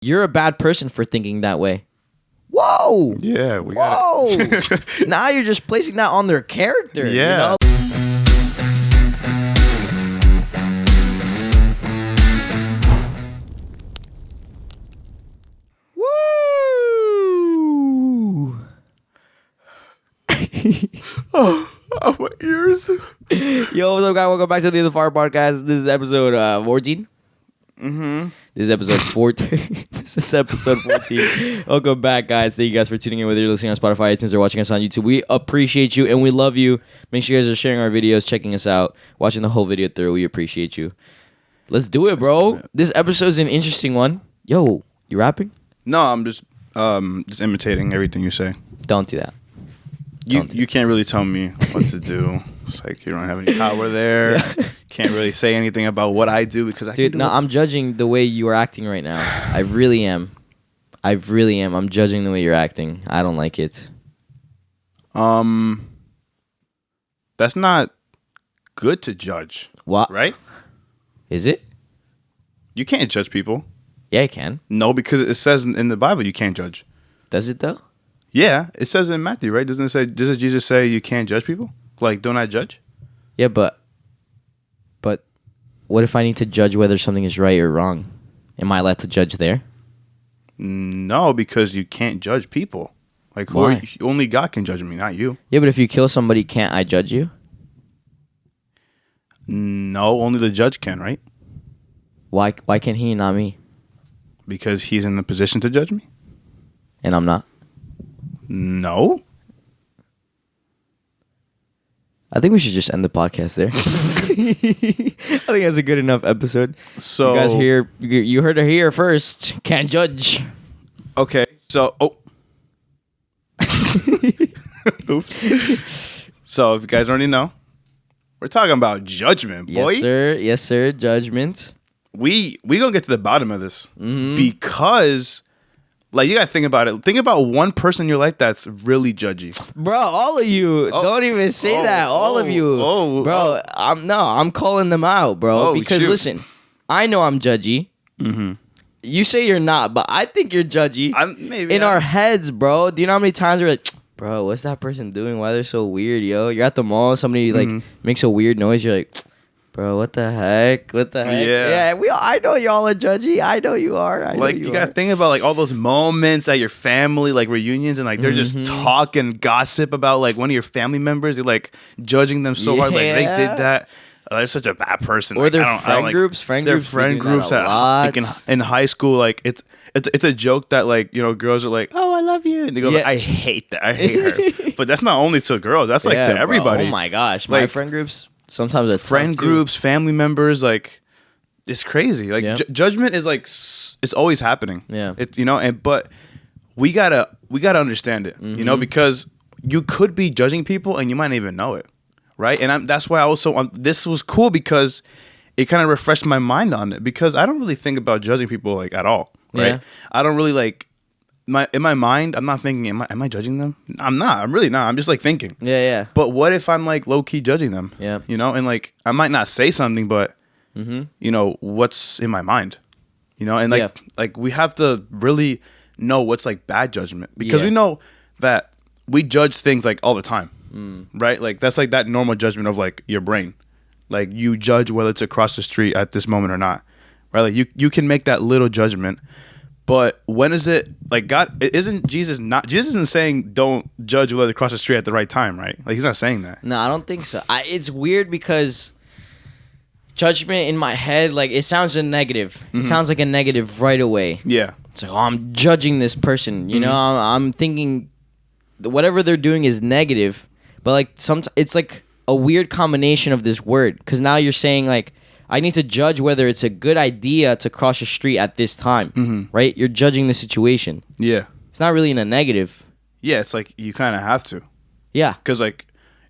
You're a bad person for thinking that way. Whoa. Yeah, we got it. Now you're just placing that on their character. Yeah. You know? Woo! Oh, my ears. Yo, what's up, guys? Welcome back to the Fire Podcast. This is episode 14. Mm-hmm. This is episode 14. This is episode 14. Welcome back, guys. Thank you guys for tuning in, whether you're listening on Spotify, iTunes, or watching us on YouTube. We appreciate you, and we love you. Make sure you guys are sharing our videos, checking us out, watching the whole video through. We appreciate you. Let's do it, bro. This episode's an interesting one. Yo, you rapping? No, I'm just imitating everything you say. Don't do that. You can't really tell me what to do. It's like you don't have any power there. Yeah. Can't really say anything about what I do because I'm judging the way you are acting right now. I really am. I'm judging the way you're acting. I don't like it. That's not good to judge. What? Right? Is it? You can't judge people. Yeah, I can. No, because it says in the Bible you can't judge. Does it though? Yeah, it says in Matthew, right? Doesn't Jesus say you can't judge people? Like, don't I judge? Yeah, but what if I need to judge whether something is right or wrong? Am I allowed to judge there? No, because you can't judge people. Like, only God can judge me, not you. Yeah, but if you kill somebody, can't I judge you? No, only the judge can, right? Why can't he, not me? Because he's in the position to judge me. And I'm not? No. I think we should just end the podcast there. I think that's a good enough episode. So you guys you heard it here first. Can't judge. Okay. So oops. So if you guys already know, we're talking about judgment, boy. Yes, sir. Judgment. We gonna get to the bottom of this because. Like, you gotta think about it. Think about one person in your life that's really judgy. Bro, all of you. Don't even say that. All of you. Bro, I'm calling them out, bro. Because, listen, I know I'm judgy. Mm-hmm. You say you're not, but I think you're judgy. In our heads, bro. Do you know how many times we're like, bro, what's that person doing? Why they're so weird, yo? You're at the mall, somebody, makes a weird noise. You're like... Bro, what the heck? Yeah. I know y'all are judgy. I know you are. You gotta think about like all those moments at your family, like reunions, and like they're just talking gossip about like one of your family members. You're like judging them so hard, like they did that. They're such a bad person. Or like, their friend groups. Their friend groups like in high school, like it's a joke that like, you know, girls are like, oh, I love you, and they go, like, I hate that. I hate her. But that's not only to girls. That's like to everybody. Bro. Oh my gosh, my friend groups. Sometimes it's friend groups, family members, like it's crazy. Like judgment is like it's always happening. Yeah, it's but we gotta understand it. You know, because you could be judging people and you might not even know it, right? And that's why I also this was cool because it kind of refreshed my mind on it because I don't really think about judging people like at all, right? Yeah. I don't really like. In my mind, I'm not thinking, am I judging them? I'm not. I'm really not. I'm just like thinking. Yeah. But what if I'm like low key judging them? Yeah. You know, and like I might not say something, but you know what's in my mind. You know, and like we have to really know what's like bad judgment because we know that we judge things like all the time, right? Like that's like that normal judgment of like your brain, like you judge whether it's across the street at this moment or not, right? Like you can make that little judgment. But when is it like God? Isn't Jesus not? Jesus isn't saying don't judge whether to cross the street at the right time, right? Like he's not saying that. No, I don't think so. It's weird because judgment in my head, like it sounds a negative. It sounds like a negative right away. Yeah. It's like, oh, I'm judging this person. You know, I'm thinking whatever they're doing is negative. But like it's like a weird combination of this word because now you're saying like. I need to judge whether it's a good idea to cross the street at this time, right? You're judging the situation. Yeah. It's not really in a negative. Yeah, it's like you kind of have to. Yeah. Because like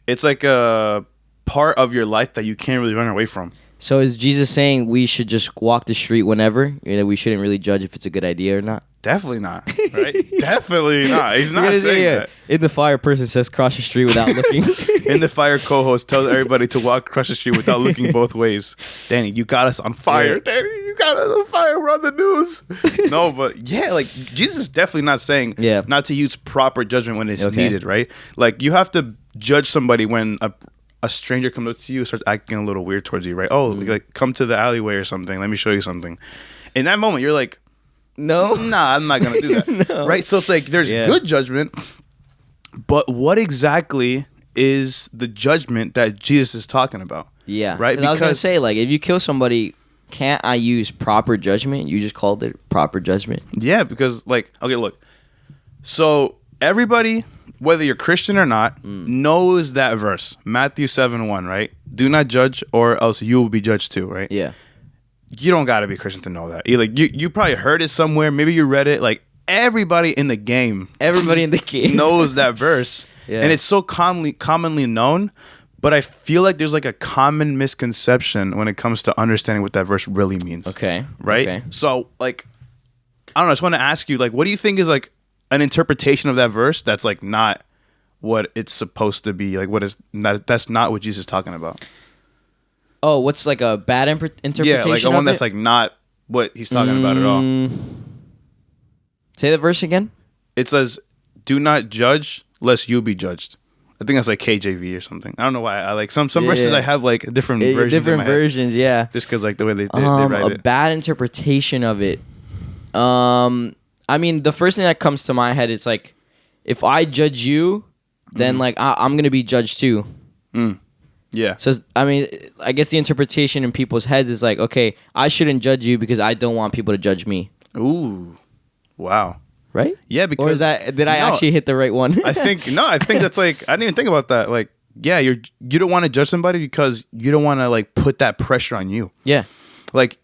it's like a part of your life that you can't really run away from. So is Jesus saying we should just walk the street whenever? That we shouldn't really judge if it's a good idea or not? Definitely not, right? Definitely not. He's not saying that. In the fire, person says cross the street without looking. In the fire, co-host tells everybody to walk across the street without looking both ways. Danny, you got us on fire. Yeah. Danny, you got us on fire. We're on the news. No, but yeah, like Jesus is definitely not saying not to use proper judgment when it's needed, right? Like you have to judge somebody when a stranger comes up to you and starts acting a little weird towards you, right? Oh, like come to the alleyway or something. Let me show you something. In that moment, you're like, no, nah, I'm not gonna do that, no. Right? So it's like there's good judgment, but what exactly is the judgment that Jesus is talking about? Yeah, right. Because I was gonna say, like, if you kill somebody, can't I use proper judgment? You just called it proper judgment. Yeah, because like, okay, look, so everybody, whether you're Christian or not, knows that verse, Matthew 7:1, right? Do not judge, or else you will be judged too, right? Yeah. You don't gotta be Christian to know that. You probably heard it somewhere. Maybe you read it. Like everybody in the game knows that verse, and it's so commonly known. But I feel like there's like a common misconception when it comes to understanding what that verse really means. Okay. Right. Okay. So like, I don't know. I just want to ask you, like, what do you think is like an interpretation of that verse that's like not what it's supposed to be? Like, what is not? That's not what Jesus is talking about. Oh, what's like a bad interpretation? Yeah, like a one that's like not what he's talking about at all. Say the verse again. It says, "Do not judge, lest you be judged." I think that's like KJV or something. I don't know why. I like some verses I have like different versions. Different versions, yeah. Just because like the way they write it. A bad interpretation of it. I mean, the first thing that comes to my head is like, if I judge you, then like I'm gonna be judged too. Yeah. So I mean, I guess the interpretation in people's heads is like, okay, I shouldn't judge you because I don't want people to judge me. Ooh, wow. Right? Yeah, because or is that did I actually hit the right one? I think that's like I didn't even think about that. Like, yeah, you don't want to judge somebody because you don't want to like put that pressure on you. Yeah. Like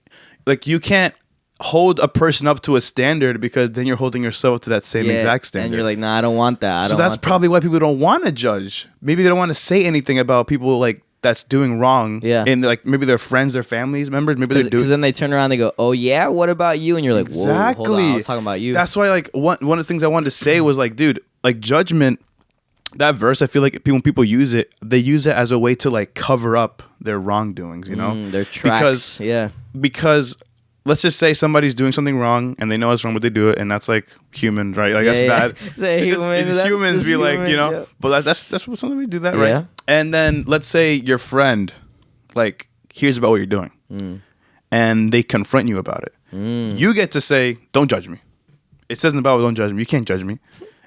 you can't hold a person up to a standard because then you're holding yourself to that same exact standard. And you're like, nah, I don't want that. So that's probably why people don't want to judge. Maybe they don't want to say anything about people like that's doing wrong. Yeah. And like maybe their friends, their families members, maybe they do. Because then they turn around and they go, oh yeah, what about you? And you're like, exactly. Whoa, hold on, I was talking about you. That's why like one of the things I wanted to say was like, dude, like judgment, that verse, I feel like when people use it, they use it as a way to like cover up their wrongdoings, you know? Their tracks. Because let's just say somebody's doing something wrong and they know it's wrong, but they do it, and that's like human, right? Like that's bad. It's humans be like, you know, but that's what something we do that, right? Yeah. And then let's say your friend like hears about what you're doing, and they confront you about it. You get to say, "Don't judge me." It says in the Bible, "Don't judge me." You can't judge me.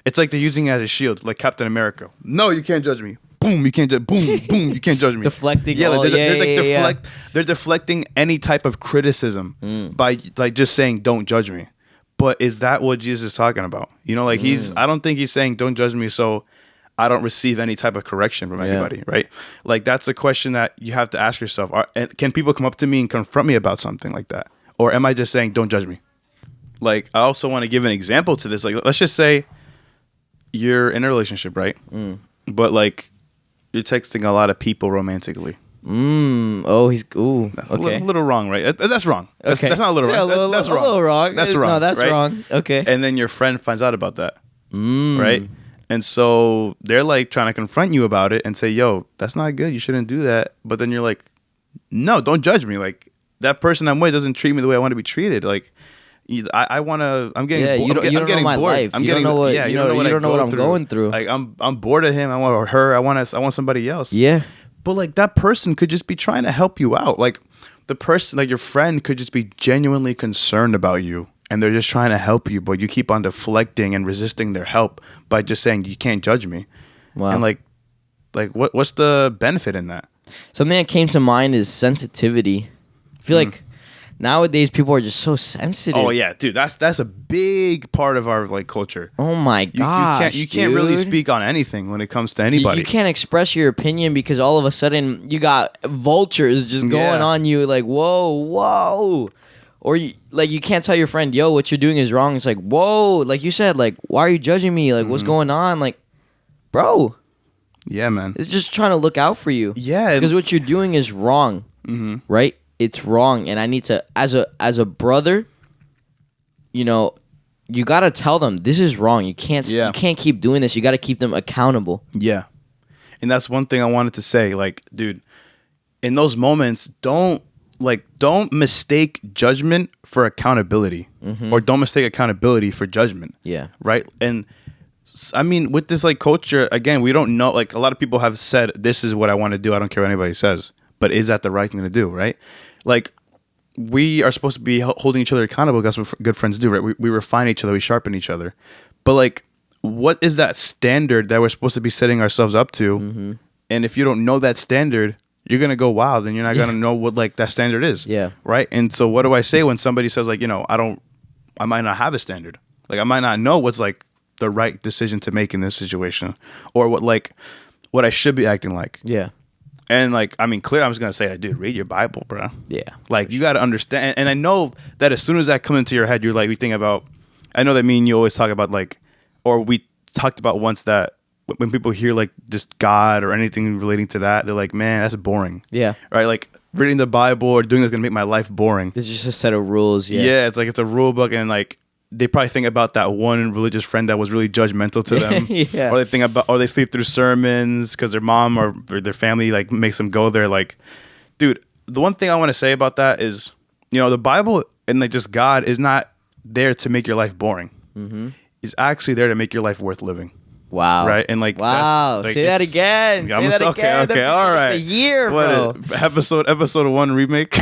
It's like they're using it as a shield, like Captain America. No, you can't judge me. Boom, you can't judge. Boom, boom, you can't judge me. Deflecting. They're deflecting any type of criticism by like just saying, "Don't judge me." But is that what Jesus is talking about? You know, like I don't think he's saying, "Don't judge me," so I don't receive any type of correction from anybody, right? Like that's a question that you have to ask yourself. Can people come up to me and confront me about something like that, or am I just saying, "Don't judge me"? Like I also want to give an example to this. Like let's just say you're in a relationship, right? But like you're texting a lot of people romantically. Oh, he's okay. A little wrong, right? That's wrong. That's not a little wrong. That's wrong. A little wrong. That's wrong. No, that's right? wrong. Okay. And then your friend finds out about that, right? And so they're like trying to confront you about it and say, "Yo, that's not good. You shouldn't do that." But then you're like, "No, don't judge me. Like that person I'm with doesn't treat me the way I want to be treated. Like I want to. I'm getting. You don't know my bored. life. You don't know what I'm going through. Like I'm bored of him. I want her. I want somebody else. Yeah. But like that person could just be trying to help you out. Like the person, like your friend, could just be genuinely concerned about you, and they're just trying to help you. But you keep on deflecting and resisting their help by just saying you can't judge me. Wow. And like what's the benefit in that? Something that came to mind is sensitivity. I feel like nowadays people are just so sensitive. Oh yeah, dude, that's a big part of our like culture. Oh my gosh, you can't really speak on anything when it comes to anybody. You can't express your opinion because all of a sudden you got vultures just going on you like whoa. Or you can't tell your friend, yo, what you're doing is wrong. It's like, whoa, like you said, like, why are you judging me? Like, what's going on? Like, bro. Yeah, man. It's just trying to look out for you. Yeah. Because what you're doing is wrong, right? It's wrong. And I need to, as a brother, you know, you got to tell them, this is wrong. You can't keep doing this. You got to keep them accountable. Yeah. And that's one thing I wanted to say. Like, dude, in those moments, don't mistake judgment for accountability, or don't mistake accountability for judgment. Yeah. Right. And I mean, with this like culture, again, we don't know. Like, a lot of people have said, "This is what I want to do. I don't care what anybody says." But is that the right thing to do? Right. Like, we are supposed to be holding each other accountable. That's what good friends do, right? We refine each other. We sharpen each other. But like, what is that standard that we're supposed to be setting ourselves up to? And if you don't know that standard, you're going to go wild, and you're not going to know what like that standard is. Yeah. Right. And so what do I say when somebody says like, I might not have a standard. Like, I might not know what's like the right decision to make in this situation, or what I should be acting like. Yeah. And like, I mean, clearly I'm just going to say, dude, read your Bible, bro. Yeah. Like, you got to understand. And I know that as soon as that comes into your head, you're like, we think about, I know that me and you always talk about like, or we talked about once that when people hear like just God or anything relating to that, they're like, man, that's boring. Yeah. Right. Like, reading the Bible or doing this is going to make my life boring. It's just a set of rules. Yeah. Yeah. It's like, it's a rule book. And like, they probably think about that one religious friend that was really judgmental to them. Yeah. Or they think about, or they sleep through sermons because their mom or their family like makes them go there. Like, dude, the one thing I want to say about that is, the Bible and like just God is not there to make your life boring. It's actually there to make your life worth living. Wow. Right. And like, wow. Say that again. Say that again. Okay. All right. It's a year, bro. Episode 1 remake.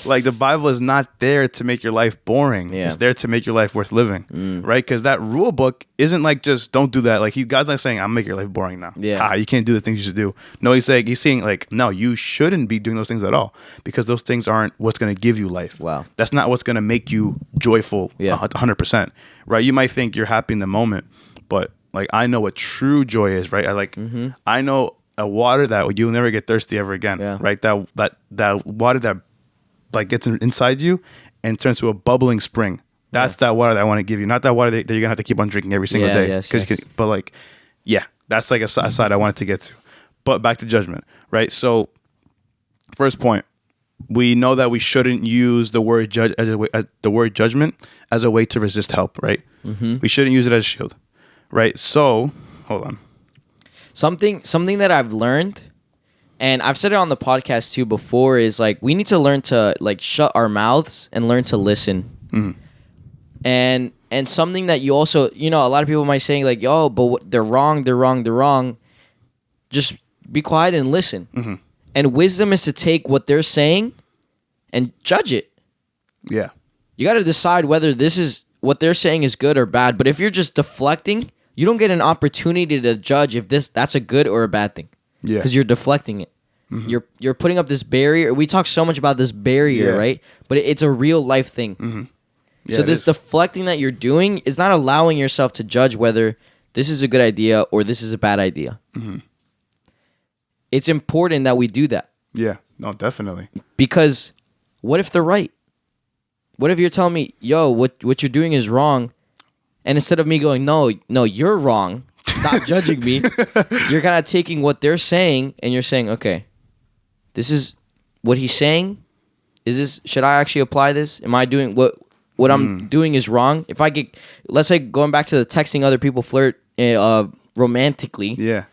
Like, the Bible is not there to make your life boring. Yeah. It's there to make your life worth living. Right. Because that rule book isn't like, just don't do that. Like, God's not saying, I'll make your life boring now. Yeah. You can't do the things you should do. No, he's saying like, no, you shouldn't be doing those things at all, because those things aren't what's going to give you life. Wow. That's not what's going to make you joyful. 100%. Right. You might think you're happy in the moment, but like, I know what true joy is, right? I know a water that you'll never get thirsty ever again, right? That water that like gets inside you and turns to a bubbling spring. That's that water that I want to give you, not that water that you're gonna have to keep on drinking every single day. Yes. But like, that's like a side I wanted to get to. But back to judgment, right? So, first point, we know that we shouldn't use the word judgment as a way to resist help, right? We shouldn't use it as a shield. Right. So, hold on. Something that I've learned, and I've said it on the podcast too before, is like, we need to learn to like shut our mouths and learn to listen. And something that you also, a lot of people might say like, "Yo, but they're wrong. Just be quiet and listen." And wisdom is to take what they're saying and judge it. Yeah. You got to decide whether this is what they're saying is good or bad. But if you're just deflecting, you don't get an opportunity to judge if that's a good or a bad thing. Yeah. Because you're deflecting it. You're putting up this barrier. We talk so much about this barrier, right? But it's a real life thing. Yeah, so this deflecting that you're doing is not allowing yourself to judge whether this is a good idea or this is a bad idea. It's important that we do that. Yeah, no, definitely. Because what if they're right? What if you're telling me, yo, what you're doing is wrong, and instead of me going, no, you're wrong, stop judging me, you're kind of taking what they're saying and you're saying, okay, this is what he's saying. Should I actually apply this? Am I doing what I'm doing is wrong? If I get, let's say, going back to the texting other people flirt romantically. Yeah.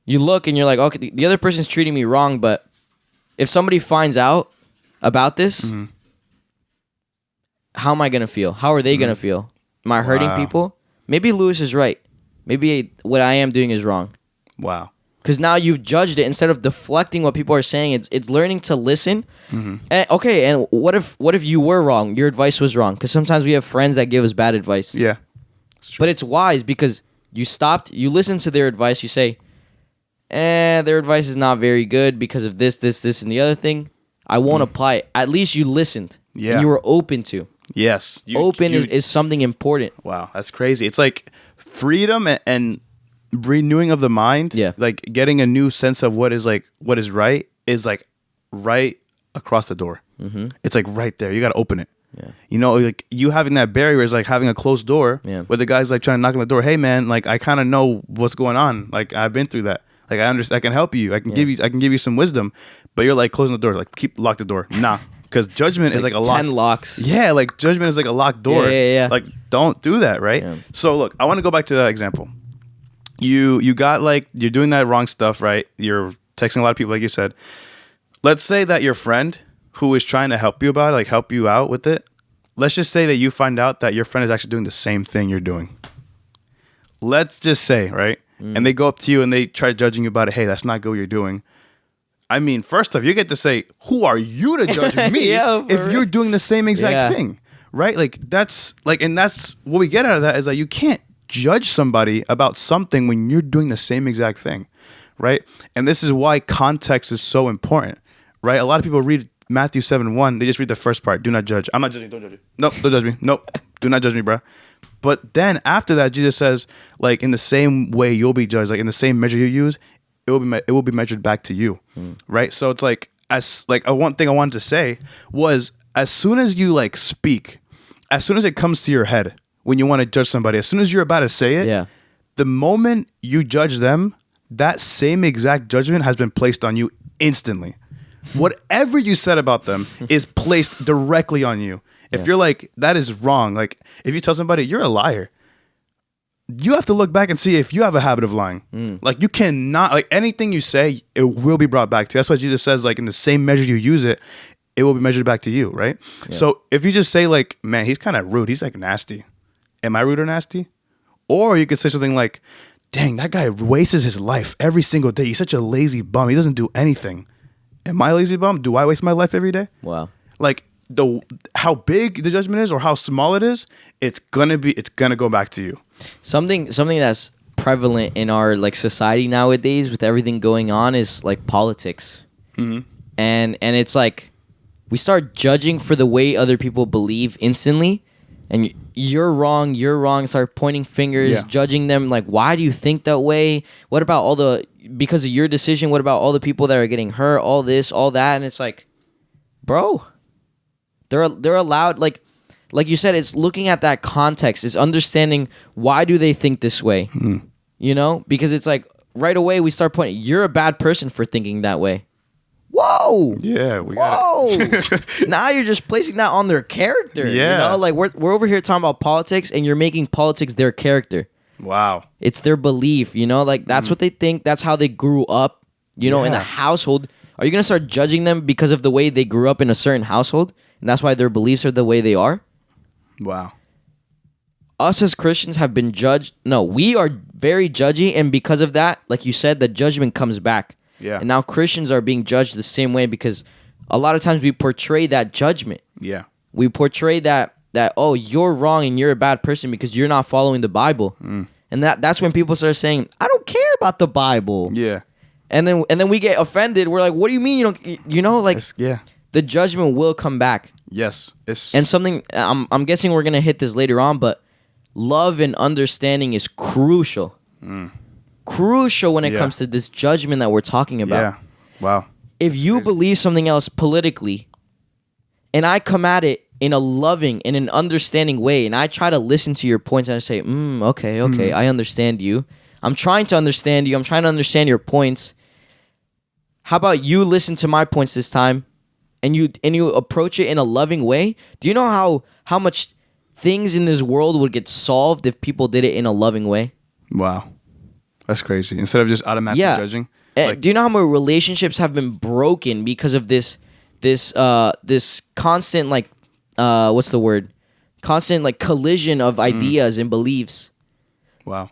You look and you're like, okay, the other person's treating me wrong, but if somebody finds out about this, how am I going to feel? How are they going to feel? Am I hurting people? Maybe Lewis is right. Maybe what I am doing is wrong. Wow. Because now you've judged it instead of deflecting what people are saying. It's learning to listen. And, okay, and what if you were wrong? Your advice was wrong. Because sometimes we have friends that give us bad advice. Yeah. But it's wise because you stopped, you listen to their advice, you say, their advice is not very good because of this, and the other thing. I won't apply it. At least you listened. Yeah. And you were open to. Yes. Is something important. Wow, that's crazy. It's like freedom and renewing of the mind. Yeah. Like getting a new sense of what is right is like right across the door. It's like right there. You got to open it. Yeah. Like you having that barrier is like having a closed door where the guy's like trying to knock on the door. Hey man, like I kind of know what's going on. Like I've been through that. Like I understand. I can help you. I can give you some wisdom. But you're like closing the door. Like lock the door. Nah. Because judgment is like a lock. 10 locks. Yeah, like judgment is like a locked door. Yeah. Like don't do that, right? Yeah. So look, I want to go back to that example. you got like, you're doing that wrong stuff, right? You're texting a lot of people, like you said. Let's say that your friend who is trying to help you about it, like help you out with it, let's just say that you find out that your friend is actually doing the same thing you're doing. Let's just say, right? And they go up to you and they try judging you about it. Hey, that's not good what you're doing. I mean, first off, you get to say, who are you to judge me if you're doing the same exact thing, right? Like, that's like, and that's what we get out of that is that you can't judge somebody about something when you're doing the same exact thing, right? And this is why context is so important, right? A lot of people read Matthew 7:1, they just read the first part. Do not judge. I'm not judging. Don't judge me. Nope, don't judge me. Nope, do not judge me, bro. But then after that, Jesus says, like, in the same way you'll be judged, like in the same measure you use, it will be measured back to you, right? So it's like, one thing I wanted to say was, as soon as you like speak, as soon as it comes to your head when you want to judge somebody, as soon as you're about to say it, the moment you judge them, that same exact judgment has been placed on you instantly. Whatever you said about them is placed directly on you. If you're like, that is wrong, like if you tell somebody you're a liar, you have to look back and see if you have a habit of lying. Like, you cannot, like, anything you say, it will be brought back to you. That's why Jesus says, like, in the same measure you use it, it will be measured back to you, right? So if you just say, like, man, he's kind of rude, he's like nasty. Am I rude or nasty? Or you could say something like, dang, that guy wastes his life every single day. He's such a lazy bum. He doesn't do anything. Am I a lazy bum? Do I waste my life every day? Wow. Like, how big the judgment is or how small it is, it's gonna go back to you. Something that's prevalent in our like society nowadays with everything going on is like politics. And it's like we start judging for the way other people believe instantly, and you're wrong, start pointing fingers, judging them, like, why do you think that way? What about because of your decision, what about all the people that are getting hurt, all this, all that? And it's like, bro, they're allowed, like you said, it's looking at that context, it's understanding why do they think this way, you know? Because it's like right away we start pointing, you're a bad person for thinking that way. Whoa! Yeah, we got it. Now you're just placing that on their character. Yeah, you know, like we're over here talking about politics, and you're making politics their character. Wow, it's their belief. You know, like that's what they think. That's how they grew up. You know, in the household. Are you gonna start judging them because of the way they grew up in a certain household, and that's why their beliefs are the way they are? Wow. Us as Christians have been judged. No, we are very judgy, and because of that, like you said, the judgment comes back. Yeah. And now Christians are being judged the same way because a lot of times we portray that judgment. Yeah. We portray that oh, you're wrong and you're a bad person because you're not following the Bible. And that's when people start saying, I don't care about the Bible. Yeah. And then we get offended. We're like, what do you mean you don't, you know, like, the judgment will come back. Yes. And something, I'm guessing we're going to hit this later on, but love and understanding is crucial. Crucial when it comes to this judgment that we're talking about. Yeah. Wow. If you believe something else politically, and I come at it in a loving, in an understanding way, and I try to listen to your points, and I say, okay, I understand you. I'm trying to understand you. I'm trying to understand your points. How about you listen to my points this time, and you approach it in a loving way? Do you know how much things in this world would get solved if people did it in a loving way? Wow. That's crazy. Instead of just automatically judging. Like, do you know how many relationships have been broken because of this constant, like, what's the word? Constant, like, collision of ideas and beliefs. Wow.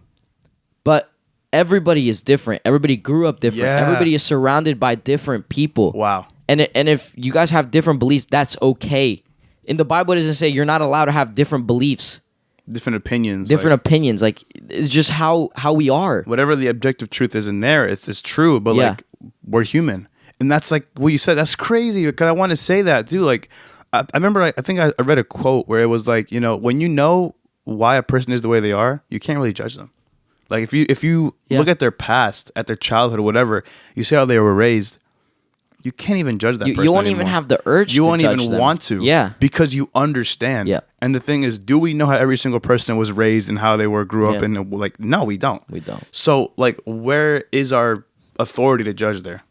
But everybody is different. Everybody grew up different. Yeah. Everybody is surrounded by different people. Wow. And if you guys have different beliefs, that's okay. In the Bible, it doesn't say you're not allowed to have different beliefs. Different opinions. Opinions. Like, it's just how we are. Whatever the objective truth is in there, it's true. But, like, we're human. And that's, like, what you said. That's crazy. Because I want to say that, too. Like, I remember, I think I read a quote where it was like, you know, when you know why a person is the way they are, you can't really judge them. Like, if you look at their past, at their childhood or whatever, you see how they were raised, you can't even judge that person You won't anymore. even have the urge You to won't judge even them. want to. Yeah. Because you understand. Yeah. And the thing is, do we know how every single person was raised and how they grew up? And like, no, we don't. We don't. So, like, where is our authority to judge there?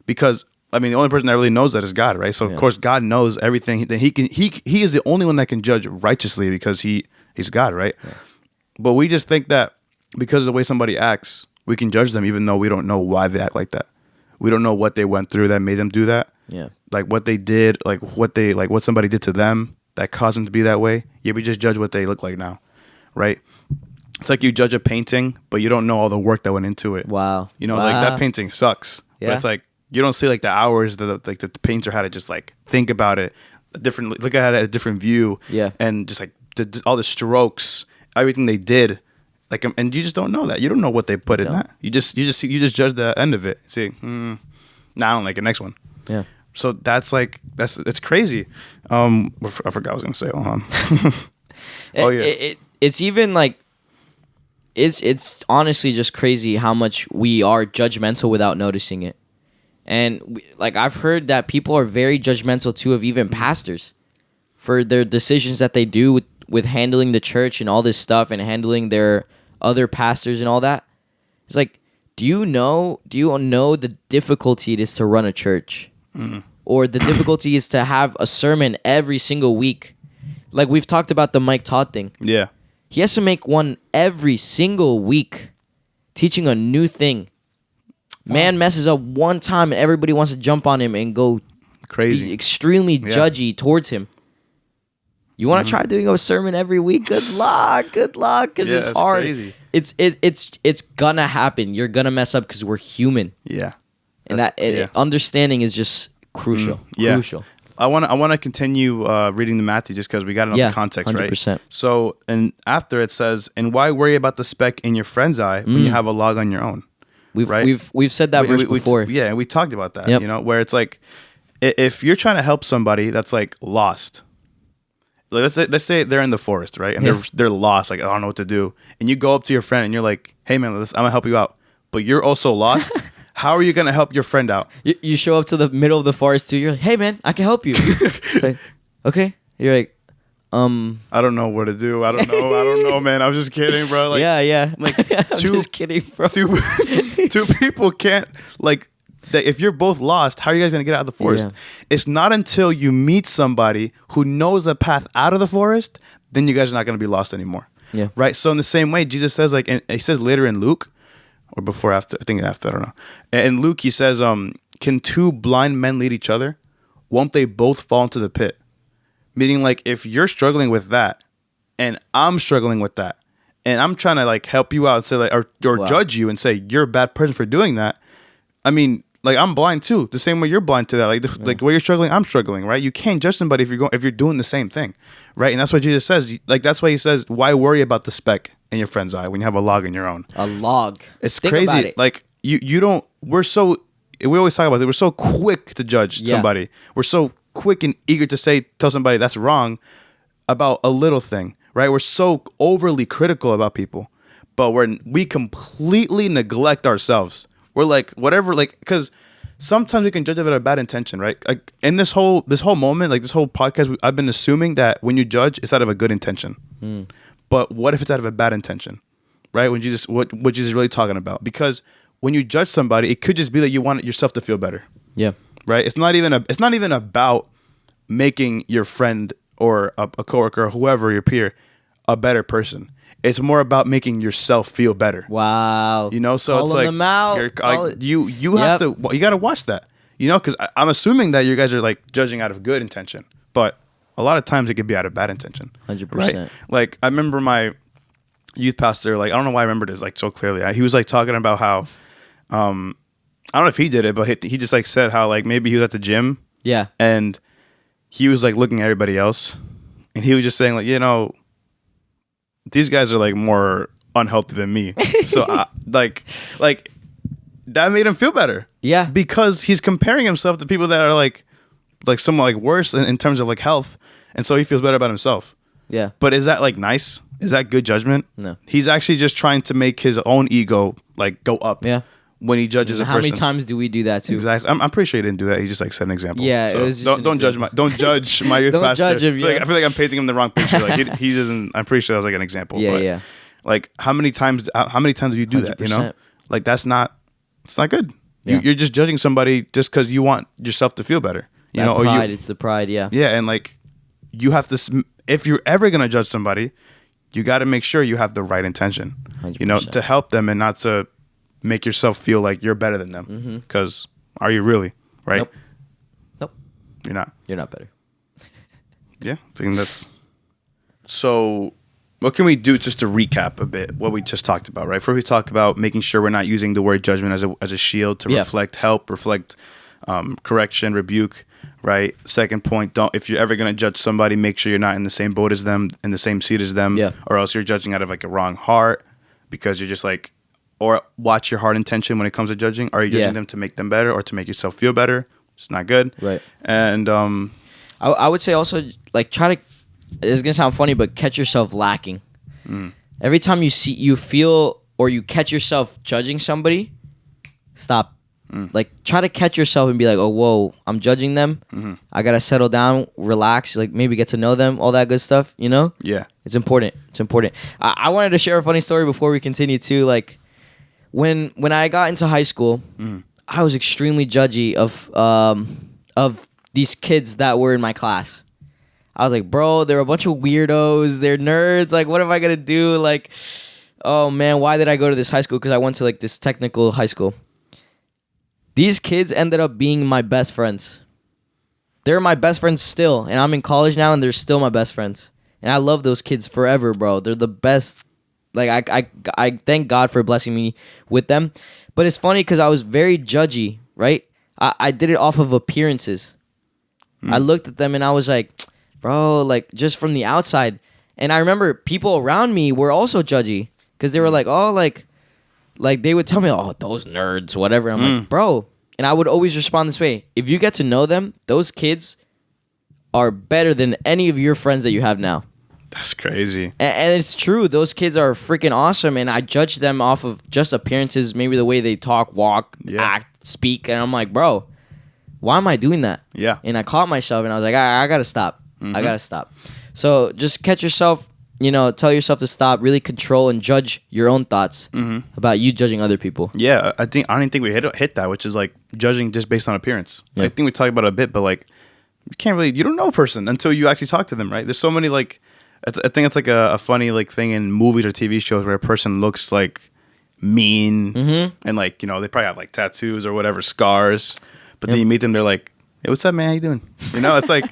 Because, I mean, the only person that really knows that is God, right? So, of course, God knows everything. Then he is the only one that can judge righteously because he's God, right? Yeah. But we just think that because of the way somebody acts, we can judge them even though we don't know why they act like that. We don't know what they went through that made them do that. Yeah. Like what they did, like what somebody did to them that caused them to be that way. Yeah, we just judge what they look like now, right? It's like you judge a painting, but you don't know all the work that went into it. Wow. You know, it's like that painting sucks. Yeah. But it's like you don't see like the hours that the painter had to just like think about it, look at it at a different view. Yeah. And just like all the strokes, everything they did, like, and you just don't know that. You don't know what they put in that. You just judge the end of it. See, nah, I don't like it. Next one. Yeah. So it's crazy. I forgot what I was gonna say. Hold on. Oh yeah. It's even like. It's honestly just crazy how much we are judgmental without noticing it. And like I've heard that people are very judgmental too of even pastors for their decisions that they do with handling the church and all this stuff and handling their other pastors and all that. It's like, do you know the difficulty it is to run a church? Mm. Or the difficulty is to have a sermon every single week? Like we've talked about the Mike Todd thing. Yeah. He has to make one every single week, teaching a new thing. Man messes up one time and everybody wants to jump on him and go crazy, extremely judgy towards him. You want to try doing a sermon every week? Good luck, because it's hard. Crazy. It's gonna happen. You're gonna mess up because we're human. Yeah, and understanding is just crucial. Yeah. Crucial. I want to continue reading the Matthew just because we got enough context, 100%. Right? So, and after it says, and why worry about the speck in your friend's eye when you have a log on your own? We've said that verse before. Yeah, and we talked about that. Yep. You know, where it's like, if you're trying to help somebody that's like lost, like let's say they're in the forest, right, and they're lost, like I don't know what to do, and you go up to your friend and you're like, hey man, I'm gonna help you out, but you're also lost. How are you going to help your friend out? You show up to the middle of the forest too. You're like, hey, man, I can help you. Like, okay. You're like, I don't know what to do. I don't know, man. I'm just kidding, bro. Like, yeah. Like, I'm just kidding, bro. Two people can't, like, if you're both lost, how are you guys going to get out of the forest? Yeah. It's not until you meet somebody who knows the path out of the forest, then you guys are not going to be lost anymore. Yeah. Right? So in the same way, Jesus says, like, and he says later in Luke, or before, after, I think after, I don't know. In Luke, he says, can two blind men lead each other? Won't they both fall into the pit? Meaning, like, if you're struggling with that, and I'm struggling with that, and I'm trying to, like, help you out and say, like, or judge you and say, you're a bad person for doing that. I mean, like, I'm blind too. The same way you're blind to that. Like where you're struggling, I'm struggling, right? You can't judge somebody if you're doing the same thing, right? And that's what Jesus says. Like, that's why he says, why worry about the speck in your friend's eye when you have a log in your own? A log. It's crazy. Like, you don't, we always talk about it. We're so quick to judge somebody. We're so quick and eager to tell somebody that's wrong about a little thing, right? We're so overly critical about people, but we completely neglect ourselves. We're like, whatever, like, because sometimes we can judge it with a bad intention, right? Like, in this whole moment, like this whole podcast, I've been assuming that when you judge, it's out of a good intention. But what if it's out of a bad intention, right? When Jesus, what Jesus is really talking about? Because when you judge somebody, it could just be that you want yourself to feel better. Yeah. Right? It's not even about making your friend or a coworker or whoever, your peer, a better person. It's more about making yourself feel better. Wow. You know, so Calling it's like them out. You have to, you got to watch that. You know, because I'm assuming that you guys are like judging out of good intention, but a lot of times it could be out of bad intention. 100%. Right? Like, I remember my youth pastor, like, I don't know why I remember this like so clearly. He was like talking about how, I don't know if he did it, but he just like said how like maybe he was at the gym. Yeah. And he was like looking at everybody else, and he was just saying like, you know, these guys are like more unhealthy than me. So like that made him feel better. Yeah. Because he's comparing himself to people that are like somewhat like worse in terms of like health. And so he feels better about himself. Yeah. But is that like nice? Is that good judgment? No. He's actually just trying to make his own ego like go up. Yeah. When he judges a person. How many times do we do that too? Exactly. I'm pretty sure he didn't do that. He just like set an example. Yeah. So it was don't judge my youth don't pastor. Judge him, I feel like I'm painting him the wrong picture. Like he doesn't. I'm pretty sure that was like an example. Yeah. But like how many times do you do 100%. That? You know, like it's not good. Yeah. You're just judging somebody just because you want yourself to feel better. You know, pride. It's the pride. Yeah. Yeah, and like you have to. If you're ever gonna judge somebody, you got to make sure you have the right intention, 100%. You know, to help them and not to make yourself feel like you're better than them. Because are you really? Right? Nope. You're not. You're not better. Yeah, I think that's... So what can we do just to recap a bit what we just talked about, right? First, we talked about making sure we're not using the word judgment as a shield to reflect correction, rebuke, right? Second point, if you're ever going to judge somebody, make sure you're not in the same boat as them, in the same seat as them, or else you're judging out of like a wrong heart because you're just like, or watch your heart intention when it comes to judging. Are you judging them to make them better or to make yourself feel better? It's not good. Right. And I would say also, like, try to, it's going to sound funny, but catch yourself lacking. Every time you feel or you catch yourself judging somebody, stop. Like, try to catch yourself and be like, oh, whoa, I'm judging them. I got to settle down, relax, like maybe get to know them, all that good stuff, you know? Yeah. It's important. It's important. I wanted to share a funny story before we continue too. Like, when I got into high school, I was extremely judgy of these kids that were in my class. I was like, bro, they're a bunch of weirdos. They're nerds. Like, what am I going to do? Like, oh, man, why did I go to this high school? Because I went to, like, this technical high school. These kids ended up being my best friends. They're my best friends still. And I'm in college now, and they're still my best friends. And I love those kids forever, bro. They're the best. Like, I thank God for blessing me with them. But it's funny because I was very judgy, right? I did it off of appearances. I looked at them, and I was like, bro, like, just from the outside. And I remember people around me were also judgy because they were like, oh, like they would tell me, oh, those nerds, whatever. I'm like, bro. And I would always respond this way. If you get to know them, those kids are better than any of your friends that you have now. That's crazy. And it's true. Those kids are freaking awesome. And I judge them off of just appearances, maybe the way they talk, walk, act, speak. And I'm like, bro, why am I doing that? Yeah. And I caught myself and I was like, I got to stop. I got to stop. So just catch yourself, you know, tell yourself to stop, really control and judge your own thoughts about you judging other people. Yeah, I don't think we hit that, which is like judging just based on appearance. Yeah. I think we talked about it a bit, but like you don't know a person until you actually talk to them, right? There's so many like, I think it's like a funny like thing in movies or TV shows where a person looks like mean and like, you know, they probably have like tattoos or whatever, scars, but then you meet them, they're like, hey, what's up, man? How you doing? You know, it's like,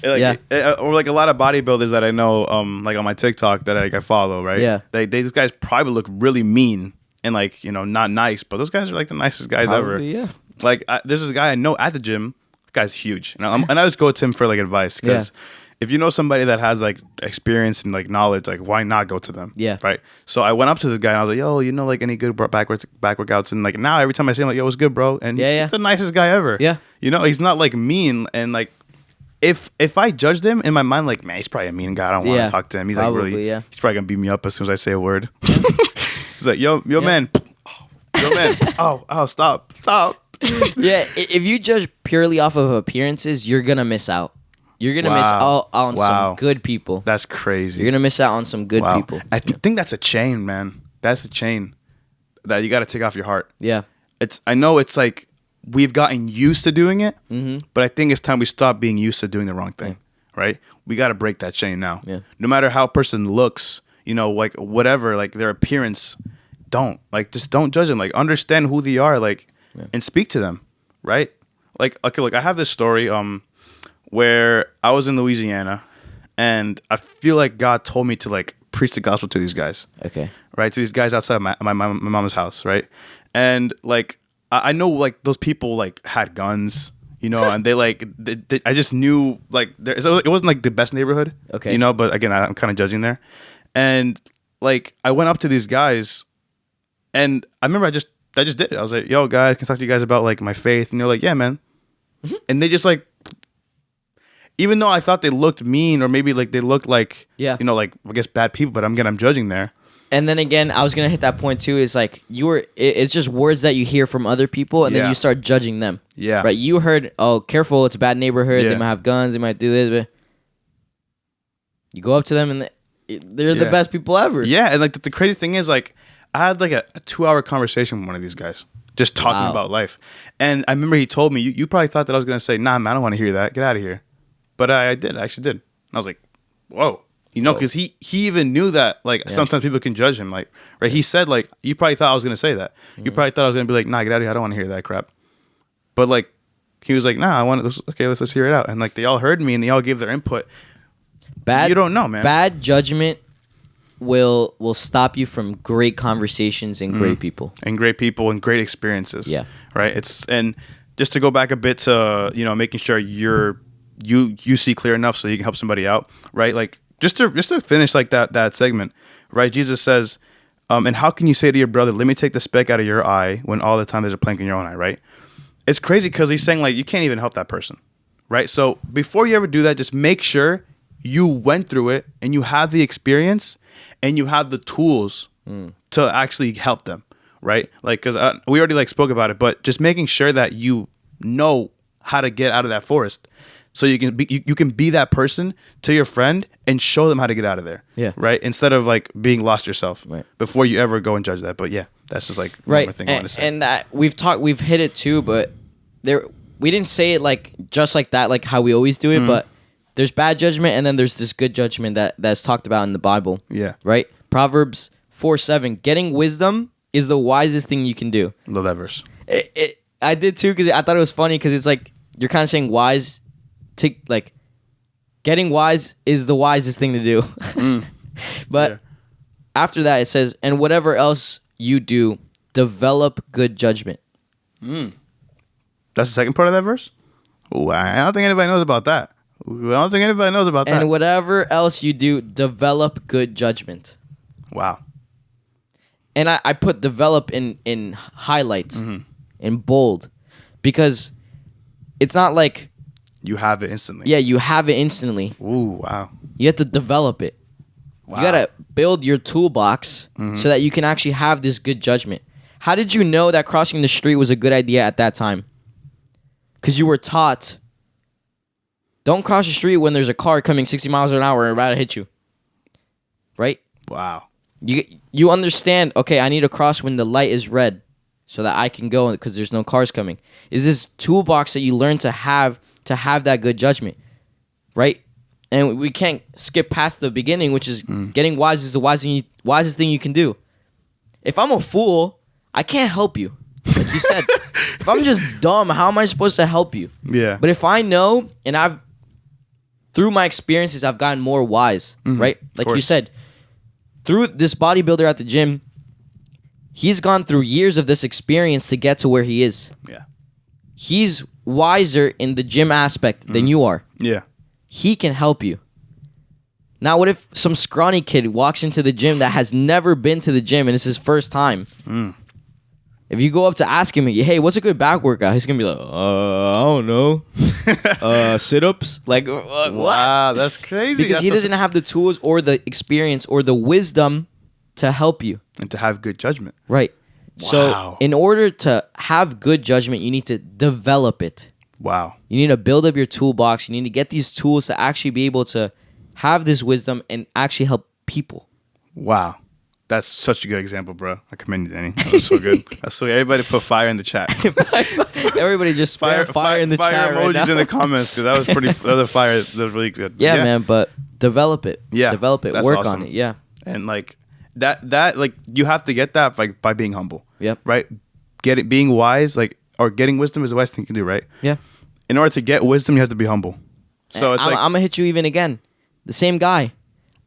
or like a lot of bodybuilders that I know, like on my TikTok that I follow, right? Yeah. These guys probably look really mean and like, you know, not nice, but those guys are like the nicest guys ever. Yeah. Like there's this guy I know at the gym. This guy's huge, and I just go to him for like advice because if you know somebody that has like experience and like knowledge, like why not go to them? Yeah. Right. So I went up to this guy and I was like, yo, you know, like any good back workouts? And like now every time I see him, like, yo, what's good, bro? And he's the nicest guy ever. Yeah. You know, he's not like mean and like. If I judged him in my mind, like, man, he's probably a mean guy. I don't want to talk to him. He's probably, like really, he's probably gonna beat me up as soon as I say a word. He's like, yo, man, oh, stop. Yeah, if you judge purely off of appearances, you're gonna miss out. You're gonna miss out on some good people. That's crazy. You're gonna miss out on some good people. I think that's a chain, man. That's a chain that you got to take off your heart. Yeah, I know it's like we've gotten used to doing it, but I think it's time we stop being used to doing the wrong thing. Right? We got to break that chain now. Yeah. No matter how a person looks, you know, like whatever, like their appearance, just don't judge them. Like understand who they are, like, and speak to them. Right? Like, okay, look, I have this story. Where I was in Louisiana, and I feel like God told me to like preach the gospel to these guys. Okay. Right, to these guys outside of my mom's house, right? And like I know like those people like had guns, you know, and they I just knew like so it wasn't like the best neighborhood, okay, you know. But again, I'm kind of judging there, and like I went up to these guys, and I remember I just did it. I was like, "Yo, guys, can I talk to you guys about like my faith?" And they're like, "Yeah, man," and they just like. Even though I thought they looked mean or maybe like they looked like, you know, like I guess bad people, but I'm judging there. And then again, I was going to hit that point too, is like it's just words that you hear from other people and then you start judging them. Yeah. Right. You heard, oh, careful, it's a bad neighborhood. They might have guns. They might do this. But you go up to them and they're the best people ever. Yeah. And like the crazy thing is like I had like a 2-hour conversation with one of these guys. Just talking about life. And I remember he told me, you probably thought that I was going to say, nah, man, I don't want to hear that. Get out of here. But I did. I actually did. And I was like, whoa. You know, because he even knew that, like, sometimes people can judge him. Like, right? He said, like, you probably thought I was going to say that. You probably thought I was going to be like, nah, get out of here. I don't want to hear that crap. But, like, he was like, nah, let's hear it out. And, like, they all heard me and they all gave their input. You don't know, man. Bad judgment will stop you from great conversations and great people. And great people and great experiences. Yeah. Right? And just to go back a bit to, you know, making sure you see clear enough so you can help somebody out, right? Like, just to finish like that segment, right? Jesus says, and how can you say to your brother, let me take the speck out of your eye when all the time there's a plank in your own eye, right? It's crazy because he's saying, like, you can't even help that person, right? So before you ever do that, just make sure you went through it and you have the experience and you have the tools to actually help them, right? Like, because we already like spoke about it, but just making sure that you know how to get out of that forest. So you can be that person to your friend and show them how to get out of there. Yeah. Right? Instead of like being lost yourself. Right. Before you ever go and judge that. But yeah, that's just like one more thing I want to say. And that we've hit it too, but we didn't say it like just like that, like how we always do it, but there's bad judgment and then there's this good judgment that's talked about in the Bible. Yeah. Right? Proverbs 4:7. Getting wisdom is the wisest thing you can do. Love that verse. I did too because I thought it was funny because it's like you're kind of saying wise. Like, getting wise is the wisest thing to do. But after that, it says, and whatever else you do, develop good judgment. That's the second part of that verse? Ooh, I don't think anybody knows about that. And whatever else you do, develop good judgment. Wow. And I put develop in highlight, in bold, because it's not like... You have it instantly. Yeah, you have it instantly. Ooh, wow. You have to develop it. Wow. You got to build your toolbox so that you can actually have this good judgment. How did you know that crossing the street was a good idea at that time? Because you were taught, don't cross the street when there's a car coming 60 miles an hour and about to hit you. Right? Wow. You understand, okay, I need to cross when the light is red so that I can go because there's no cars coming. Is this toolbox that you learn to have that good judgment, right? And we can't skip past the beginning, which is getting wise is the wisest thing you can do. If I'm a fool, I can't help you. Like you said, if I'm just dumb, how am I supposed to help you? Yeah. But if I know, and through my experiences, I've gotten more wise, right? Like you said, through this bodybuilder at the gym, he's gone through years of this experience to get to where he is. Yeah. He's wiser in the gym aspect than you are. Yeah. He can help you. Now, what if some scrawny kid walks into the gym that has never been to the gym and it's his first time? If you go up to ask him, hey, what's a good back workout? He's going to be like, I don't know. Sit-ups? Like, what? Wow, that's crazy. Because he doesn't have the tools or the experience or the wisdom to help you. And to have good judgment. Right. Wow. So in order to have good judgment, you need to develop it. Wow. You need to build up your toolbox. You need to get these tools to actually be able to have this wisdom and actually help people. Wow. That's such a good example, bro. I commend you, Danny. That was so good. That's so good. Everybody put fire in the chat. Everybody just fire in the chat right now. Fire emojis in the comments because that was fire. That was really good. Yeah, man. But develop it. Yeah. Develop it. That's Work awesome. on it. Yeah. And like that like you have to get that like by being humble. Yep. Right? Being wise, like, or getting wisdom is the best thing you can do, right? Yeah. In order to get wisdom, you have to be humble. So it's I'm gonna hit you even again. The same guy.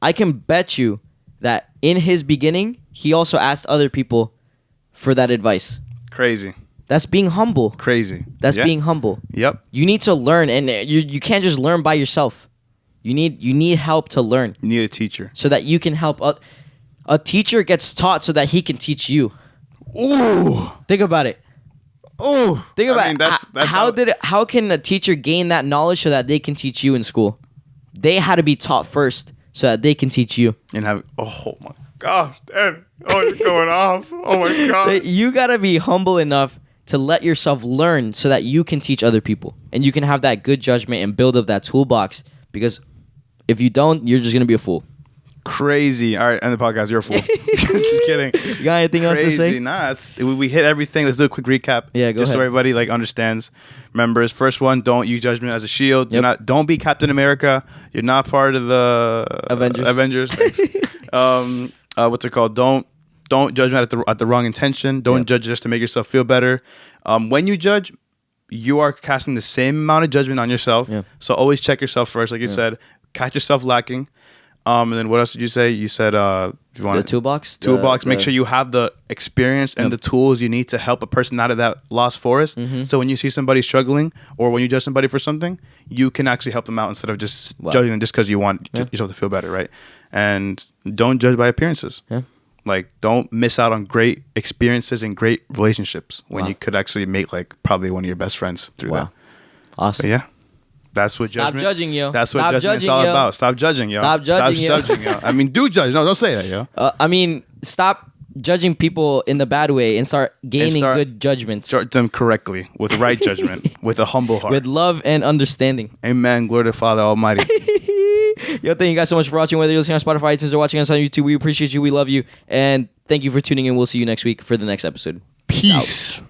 I can bet you that in his beginning, he also asked other people for that advice. Crazy. That's being humble. Crazy. That's being humble. Yep. You need to learn, and you can't just learn by yourself. You need help to learn. You need a teacher. So that you can help. A teacher gets taught so that he can teach you. Ooh. Think about it. Oh, think about it. How can a teacher gain that knowledge so that they can teach you in school? They had to be taught first so that they can teach you. And have oh my gosh, Dad. Oh, you're going off. Oh my gosh. So you gotta be humble enough to let yourself learn so that you can teach other people. And you can have that good judgment and build up that toolbox. Because if you don't, you're just gonna be a fool. Crazy. All right, end the podcast. You're a fool. Just kidding. You got anything else to say? Nah, we hit everything. Let's do a quick recap. Yeah, go just ahead. So everybody like understands. Members, first one, don't use judgment as a shield. Yep. Don't be Captain America. You're not part of the Avengers. What's it called? Don't judge at the wrong intention. Don't judge just to make yourself feel better. When you judge, you are casting the same amount of judgment on yourself. Yeah. So always check yourself first, like you said. Catch yourself lacking. And then what else did you say? You said the toolbox. Toolbox. Make sure you have the experience and the tools you need to help a person out of that lost forest. Mm-hmm. So when you see somebody struggling or when you judge somebody for something, you can actually help them out instead of just judging them just because you want yourself to feel better, right? And don't judge by appearances. Yeah. Like, don't miss out on great experiences and great relationships when you could actually make like probably one of your best friends through that. Awesome. But yeah. That's what Stop judging, yo. That's what judgment is all about. Stop judging, yo. Stop judging, yo. I mean, do judge. No, don't say that, yo. I mean, stop judging people in the bad way and start gaining good judgment. Start them correctly with right judgment, with a humble heart. With love and understanding. Amen. Glory to Father Almighty. Yo, thank you guys so much for watching. Whether you're listening on Spotify, iTunes, or watching us on YouTube, we appreciate you. We love you. And thank you for tuning in. We'll see you next week for the next episode. Peace.